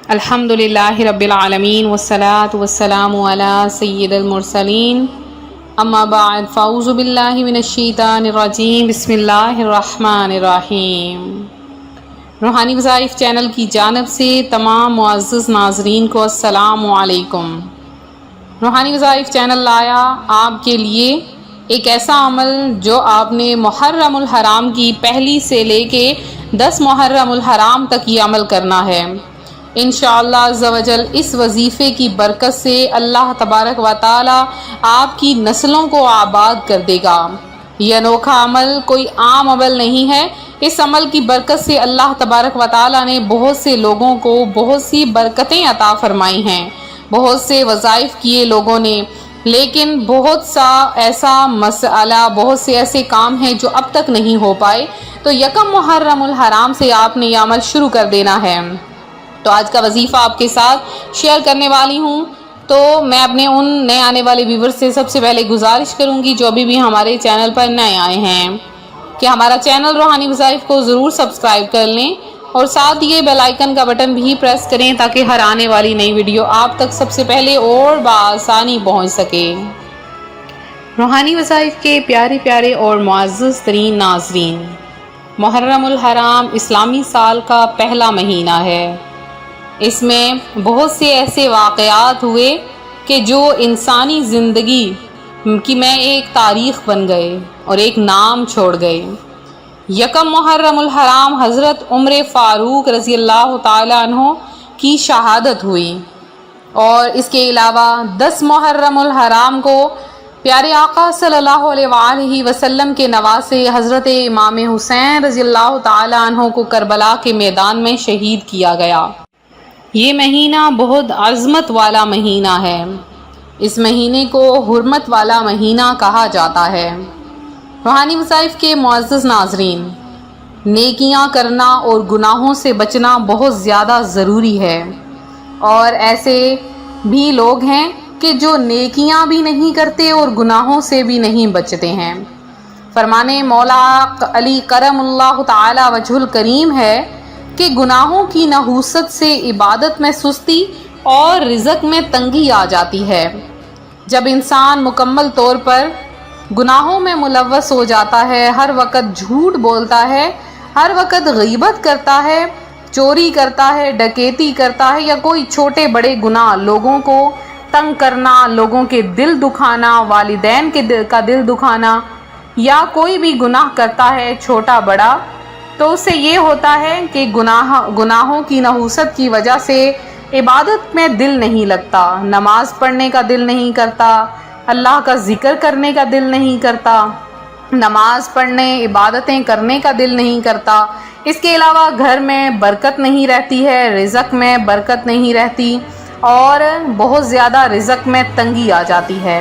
الحمدللہ رب العالمین والصلاة والسلام علی سید المرسلین اما بعد فاعوذ باللہ من الشیطان الرجیم بسم اللہ الرحمن الرحیم۔ روحانی وظائف چینل کی جانب سے تمام معزز ناظرین کو السلام علیکم۔ روحانی وظائف چینل لایا آپ کے لیے ایک ایسا عمل جو آپ نے محرم الحرام کی پہلی سے لے کے 10 محرم الحرام تک یہ عمل کرنا ہے۔ انشاءاللہ عز و جل اس وظیفے کی برکت سے اللہ تبارک و تعالی آپ کی نسلوں کو آباد کر دے گا۔ یہ انوکھا عمل کوئی عام عمل نہیں ہے۔ اس عمل کی برکت سے اللہ تبارک و تعالی نے بہت سے لوگوں کو بہت سی برکتیں عطا فرمائی ہیں، بہت سے وظائف کیے لوگوں نے، لیکن بہت سا ایسا مسئلہ، بہت سے ایسے کام ہیں جو اب تک نہیں ہو پائے۔ تو یکم محرم الحرام سے آپ نے یہ عمل شروع کر دینا ہے۔ تو آج کا وظیفہ آپ کے ساتھ شیئر کرنے والی ہوں۔ تو میں اپنے ان نئے آنے والے ویورز سے سب سے پہلے گزارش کروں گی جو ابھی بھی ہمارے چینل پر نئے آئے ہیں کہ ہمارا چینل روحانی وظائف کو ضرور سبسکرائب کر لیں اور ساتھ یہ بیل آئیکن کا بٹن بھی پریس کریں تاکہ ہر آنے والی نئی ویڈیو آپ تک سب سے پہلے اور بآسانی پہنچ سکے۔ روحانی وظائف کے پیارے پیارے اور معزز ترین ناظرین، محرم الحرام اسلامی سال کا پہلا مہینہ ہے۔ اس میں بہت سے ایسے واقعات ہوئے کہ جو انسانی زندگی کی میں ایک تاریخ بن گئے اور ایک نام چھوڑ گئے۔ یکم محرم الحرام حضرت عمر فاروق رضی اللہ تعالی عنہ کی شہادت ہوئی، اور اس کے علاوہ 10 محرم الحرام کو پیارے آقا صلی اللہ علیہ وآلہ وسلم کے نواسے حضرت امام حسین رضی اللہ تعالی عنہ کو کربلا کے میدان میں شہید کیا گیا۔ یہ مہینہ بہت عظمت والا مہینہ ہے۔ اس مہینے کو حرمت والا مہینہ کہا جاتا ہے۔ روحانی وظائف کے معزز ناظرین، نیکیاں کرنا اور گناہوں سے بچنا بہت زیادہ ضروری ہے، اور ایسے بھی لوگ ہیں کہ جو نیکیاں بھی نہیں کرتے اور گناہوں سے بھی نہیں بچتے ہیں۔ فرمانے مولا علی کرم اللہ تعالی وجہ الکریم ہے کہ گناہوں کی نحوست سے عبادت میں سستی اور رزق میں تنگی آ جاتی ہے۔ جب انسان مکمل طور پر گناہوں میں ملوث ہو جاتا ہے، ہر وقت جھوٹ بولتا ہے، ہر وقت غیبت کرتا ہے، چوری کرتا ہے، ڈکیتی کرتا ہے، یا کوئی چھوٹے بڑے گناہ، لوگوں کو تنگ کرنا، لوگوں کے دل دکھانا، والدین کا دل دکھانا، یا کوئی بھی گناہ کرتا ہے چھوٹا بڑا، تو اس سے یہ ہوتا ہے کہ گناہوں کی نحوست کی وجہ سے عبادت میں دل نہیں لگتا، نماز پڑھنے کا دل نہیں کرتا، اللہ کا ذکر کرنے کا دل نہیں کرتا، نماز پڑھنے، عبادتیں کرنے کا دل نہیں کرتا۔ اس کے علاوہ گھر میں برکت نہیں رہتی ہے، رزق میں برکت نہیں رہتی، اور بہت زیادہ رزق میں تنگی آ جاتی ہے۔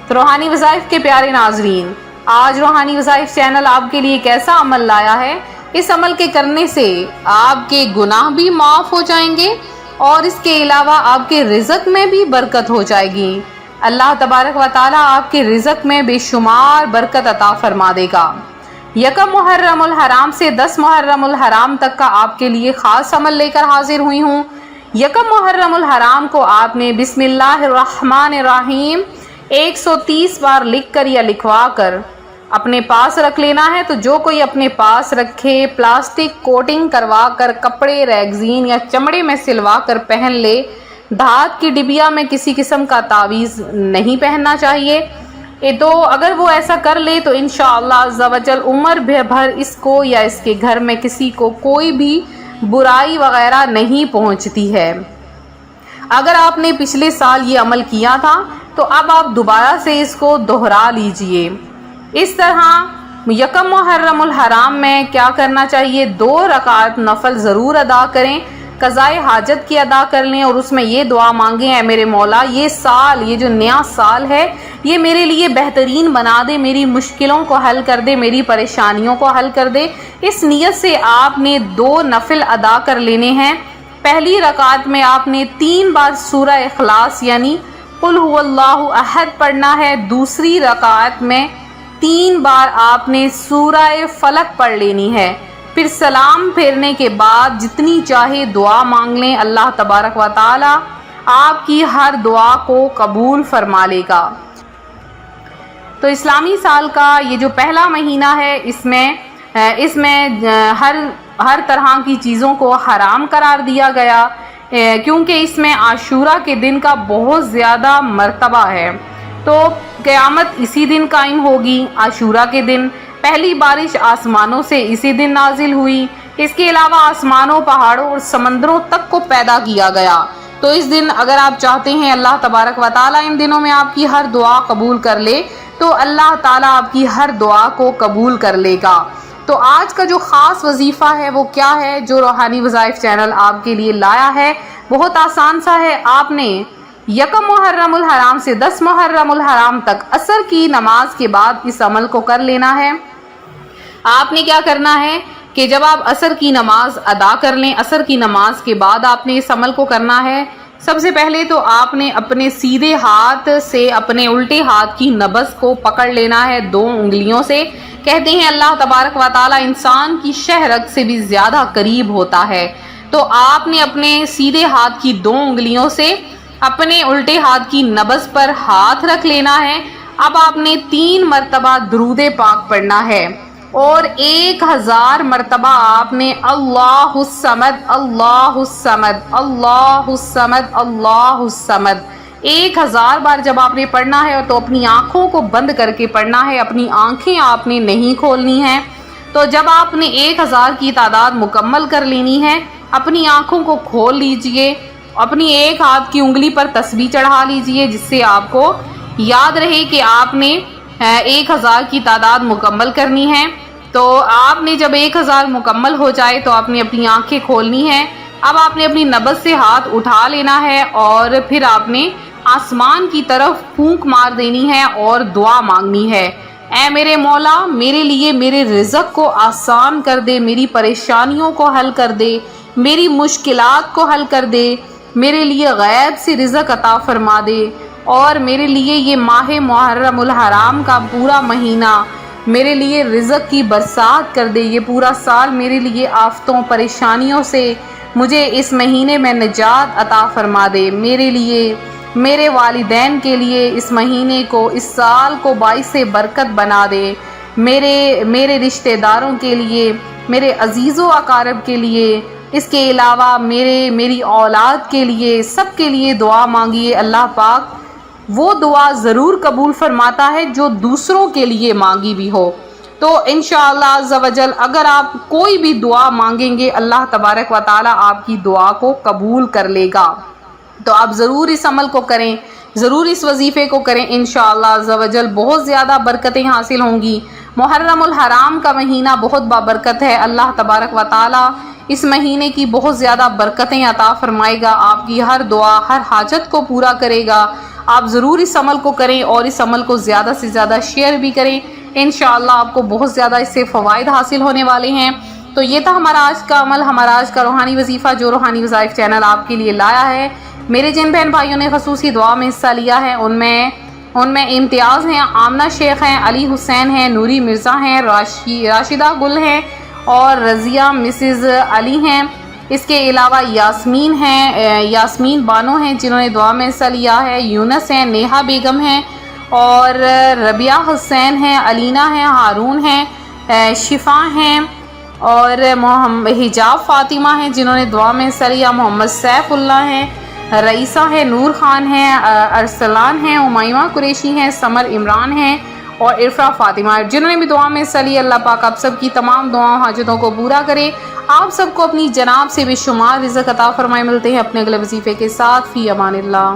تو روحانی وظائف کے پیارے ناظرین، آج روحانی وظائف چینل آپ کے لیے ایک ایسا عمل لایا ہے۔ اس عمل کے کرنے سے آپ کے گناہ بھی معاف ہو جائیں گے، اور اس کے علاوہ آپ کے رزق میں بھی برکت ہو جائے گی۔ اللہ تبارک و تعالی آپ کے رزق میں بے شمار برکت عطا فرما دے گا۔ یکم محرم الحرام سے 10 محرم الحرام تک کا آپ کے لیے خاص عمل لے کر حاضر ہوئی ہوں۔ یکم محرم الحرام کو آپ نے بسم اللہ الرحمن الرحیم 130 بار لکھ کر یا لکھوا کر اپنے پاس رکھ لینا ہے۔ تو جو کوئی اپنے پاس رکھے، پلاسٹک کوٹنگ کروا کر، کپڑے، ریگزین یا چمڑے میں سلوا کر پہن لے۔ دھات کی ڈبیا میں کسی قسم کا تعویذ نہیں پہننا چاہیے۔ تو اگر وہ ایسا کر لے تو انشاءاللہ عز و جل عمر بھر اس کو یا اس کے گھر میں کسی کو کوئی بھی برائی وغیرہ نہیں پہنچتی ہے۔ اگر آپ نے پچھلے سال یہ عمل کیا تھا تو اب آپ دوبارہ سے اس کو دہرا لیجئے۔ اس طرح یکم محرم الحرام میں کیا کرنا چاہیے؟ 2 رکعت نفل ضرور ادا کریں، قضائے حاجت کی ادا کر لیں، اور اس میں یہ دعا مانگیں، اے میرے مولا یہ سال، یہ جو نیا سال ہے، یہ میرے لیے بہترین بنا دے، میری مشکلوں کو حل کر دے، میری پریشانیوں کو حل کر دے۔ اس نیت سے آپ نے 2 نفل ادا کر لینے ہیں۔ پہلی رکعت میں آپ نے 3 بار سورہ اخلاص یعنی قل هو اللہ احد پڑھنا ہے۔ دوسری رکعت میں 3 بار آپ نے سورہ فلق پڑھ لینی ہے۔ پھر سلام پھیرنے کے بعد جتنی چاہے دعا مانگ لیں، اللہ تبارک و تعالی آپ کی ہر دعا کو قبول فرما لے گا۔ تو اسلامی سال کا یہ جو پہلا مہینہ ہے، اس میں ہر طرح کی چیزوں کو حرام قرار دیا گیا، کیونکہ اس میں عاشورہ کے دن کا بہت زیادہ مرتبہ ہے۔ تو قیامت اسی دن قائم ہوگی، عاشورہ کے دن۔ پہلی بارش آسمانوں سے اسی دن نازل ہوئی۔ اس کے علاوہ آسمانوں، پہاڑوں اور سمندروں تک کو پیدا کیا گیا۔ تو اس دن اگر آپ چاہتے ہیں اللہ تبارک و تعالیٰ ان دنوں میں آپ کی ہر دعا قبول کر لے، تو اللہ تعالیٰ آپ کی ہر دعا کو قبول کر لے گا۔ تو آج کا جو خاص وظیفہ ہے وہ کیا ہے، جو روحانی وظائف چینل آپ کے لیے لایا ہے، بہت آسان سا ہے۔ آپ نے 1 محرم الحرام سے 10 محرم الحرام تک عصر کی نماز کے بعد اس عمل کو کر لینا ہے۔ آپ نے کیا کرنا ہے کہ جب آپ عصر کی نماز ادا کر لیں، عصر کی نماز کے بعد آپ نے اس عمل کو کرنا ہے۔ سب سے پہلے تو آپ نے اپنے سیدھے ہاتھ سے اپنے الٹے ہاتھ کی نبض کو پکڑ لینا ہے 2 انگلیوں سے۔ کہتے ہیں اللہ تبارک و تعالی انسان کی شہرگ سے بھی زیادہ قریب ہوتا ہے۔ تو آپ نے اپنے سیدھے ہاتھ کی 2 انگلیوں سے اپنے الٹے ہاتھ کی نبض پر ہاتھ رکھ لینا ہے۔ اب آپ نے 3 مرتبہ درود پاک پڑھنا ہے، اور 1000 مرتبہ آپ نے اللہ الصمد اللہ الصمد اللہ الصمد اللہ الصمد 1000 بار جب آپ نے پڑھنا ہے تو اپنی آنکھوں کو بند کر کے پڑھنا ہے، اپنی آنکھیں آپ نے نہیں کھولنی ہیں۔ تو جب آپ نے 1000 کی تعداد مکمل کر لینی ہے، اپنی آنکھوں کو کھول لیجئے، اپنی ایک ہاتھ کی انگلی پر تسبیح چڑھا لیجئے، جس سے آپ کو یاد رہے کہ آپ نے 1000 کی تعداد مکمل کرنی ہے۔ تو آپ نے جب 1000 مکمل ہو جائے تو آپ نے اپنی آنکھیں کھولنی ہے۔ اب آپ نے اپنی نبض سے ہاتھ اٹھا لینا ہے، اور پھر آپ نے آسمان کی طرف پھونک مار دینی ہے اور دعا مانگنی ہے۔ اے میرے مولا، میرے لیے میرے رزق کو آسان کر دے، میری پریشانیوں کو حل کر دے، میری مشکلات کو حل کر دے، میرے لیے غیب سے رزق عطا فرما دے، اور میرے لیے یہ ماہ محرم الحرام کا پورا مہینہ میرے لیے رزق کی برسات کر دے۔ یہ پورا سال میرے لیے آفتوں پریشانیوں سے مجھے اس مہینے میں نجات عطا فرما دے۔ میرے لیے، میرے والدین کے لیے اس مہینے کو، اس سال کو باعث برکت بنا دے۔ میرے رشتہ داروں کے لیے، میرے عزیز و اقارب کے لیے، اس کے علاوہ میری اولاد کے لیے، سب کے لیے دعا مانگیے۔ اللہ پاک وہ دعا ضرور قبول فرماتا ہے جو دوسروں کے لیے مانگی بھی ہو۔ تو انشاءاللہ عز و جل اگر آپ کوئی بھی دعا مانگیں گے، اللہ تبارک و تعالی آپ کی دعا کو قبول کر لے گا۔ تو آپ ضرور اس عمل کو کریں، ضرور اس وظیفے کو کریں، انشاءاللہ عز و جل بہت زیادہ برکتیں حاصل ہوں گی۔ محرم الحرام کا مہینہ بہت بابرکت ہے، اللہ تبارک و تعالی اس مہینے کی بہت زیادہ برکتیں عطا فرمائے گا، آپ کی ہر دعا، ہر حاجت کو پورا کرے گا۔ آپ ضرور اس عمل کو کریں اور اس عمل کو زیادہ سے زیادہ شیئر بھی کریں، انشاءاللہ آپ کو بہت زیادہ اس سے فوائد حاصل ہونے والے ہیں۔ تو یہ تھا ہمارا آج کا عمل، ہمارا آج کا روحانی وظیفہ جو روحانی وظائف چینل آپ کے لیے لایا ہے۔ میرے جن بہن بھائیوں نے خصوصی دعا میں حصہ لیا ہے ان میں امتیاز ہیں، آمنہ شیخ ہیں، علی حسین ہیں، نوری مرزا ہیں، راشدہ گل ہیں، اور رضیہ مسز علی ہیں۔ اس کے علاوہ یاسمین ہیں، یاسمین بانو ہیں جنہوں نے دعا میں حصہ لیا ہے، یونس ہیں، نیہا بیگم ہیں، اور ربیہ حسین ہیں، علینا ہیں، ہارون ہیں، شفا ہیں، اور حجاب فاطمہ ہیں جنہوں نے دعا میں حصہ لیا، محمد سیف اللہ ہیں، رئیسہ ہیں، نور خان ہیں، ارسلان ہیں، امیمہ قریشی ہیں، سمر عمران ہیں، اور عرفہ فاطمہ جنہوں نے بھی دعا میں حصہ لیا۔ اللہ پاک آپ سب کی تمام دعاؤں حاجتوں کو پورا کرے، آپ سب کو اپنی جناب سے بے شمار رزق عطا فرمائے۔ ملتے ہیں اپنے اگلے وظیفے کے ساتھ، فی امان اللہ۔